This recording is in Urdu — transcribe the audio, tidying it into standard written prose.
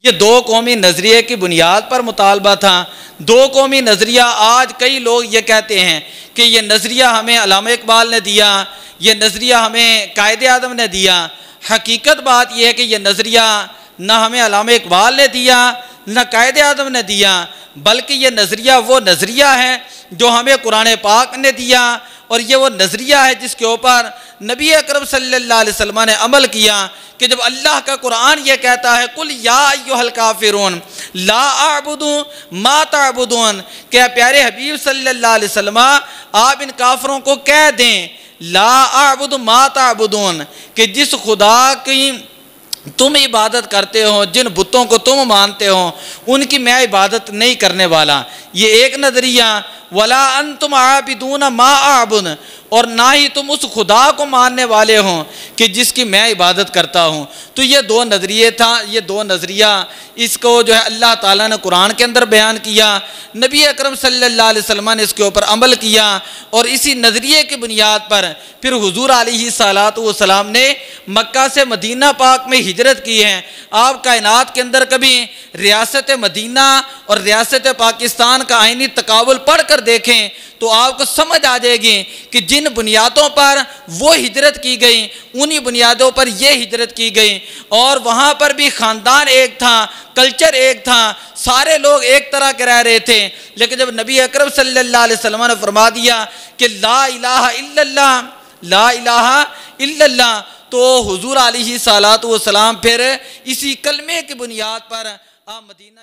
یہ دو قومی نظریے کی بنیاد پر مطالبہ تھا۔ دو قومی نظریہ، آج کئی لوگ یہ کہتے ہیں کہ یہ نظریہ ہمیں علامہ اقبال نے دیا، یہ نظریہ ہمیں قائد اعظم نے دیا۔ حقیقت بات یہ ہے کہ یہ نظریہ نہ ہمیں علامہ اقبال نے دیا نہ قائد اعظم نے دیا، بلکہ یہ نظریہ وہ نظریہ ہے جو ہمیں قرآن پاک نے دیا، اور یہ وہ نظریہ ہے جس کے اوپر نبی اکرم صلی اللہ علیہ وسلم نے عمل کیا کہ جب اللہ کا قرآن یہ کہتا ہے قُلْ يَا أَيُّهَا الْكَافِرُونَ لَا أَعْبُدُ مَا تَعْبُدُونَ، کہ پیارے حبیب صلی اللہ علیہ وسلم آپ ان کافروں کو کہہ دیں لا اعبد ما تعبدون، کہ جس خدا کی تم عبادت کرتے ہو، جن بتوں کو تم مانتے ہو، ان کی میں عبادت نہیں کرنے والا۔ یہ ایک نظریہ، ولا انتم عابدون ما اعبد، اور نہ ہی تم اس خدا کو ماننے والے ہوں کہ جس کی میں عبادت کرتا ہوں۔ تو یہ دو نظریے تھا، یہ دو نظریہ اس کو جو ہے اللہ تعالیٰ نے قرآن کے اندر بیان کیا، نبی اکرم صلی اللہ علیہ وسلم نے اس کے اوپر عمل کیا، اور اسی نظریے کی بنیاد پر پھر حضور علیہ السلام نے مکہ سے مدینہ پاک میں ہجرت کی ہے۔ آپ کائنات کے اندر کبھی ریاست مدینہ اور ریاست پاکستان کا آئینی تقابل پڑھ کر دیکھیں تو آپ کو سمجھ آ جائے گی کہ جن بنیادوں پر وہ ہجرت کی گئی انہی بنیادوں پر یہ ہجرت کی گئی، اور وہاں پر بھی خاندان ایک تھا، کلچر ایک تھا، سارے لوگ ایک طرح کے رہ رہے تھے۔ لیکن جب نبی اکرم صلی اللہ علیہ وسلم نے فرما دیا کہ لا الہ الا اللہ، لا الہ الا اللہ، تو حضور علیہ السلام پھر اسی کلمے کی بنیاد پر آپ مدینہ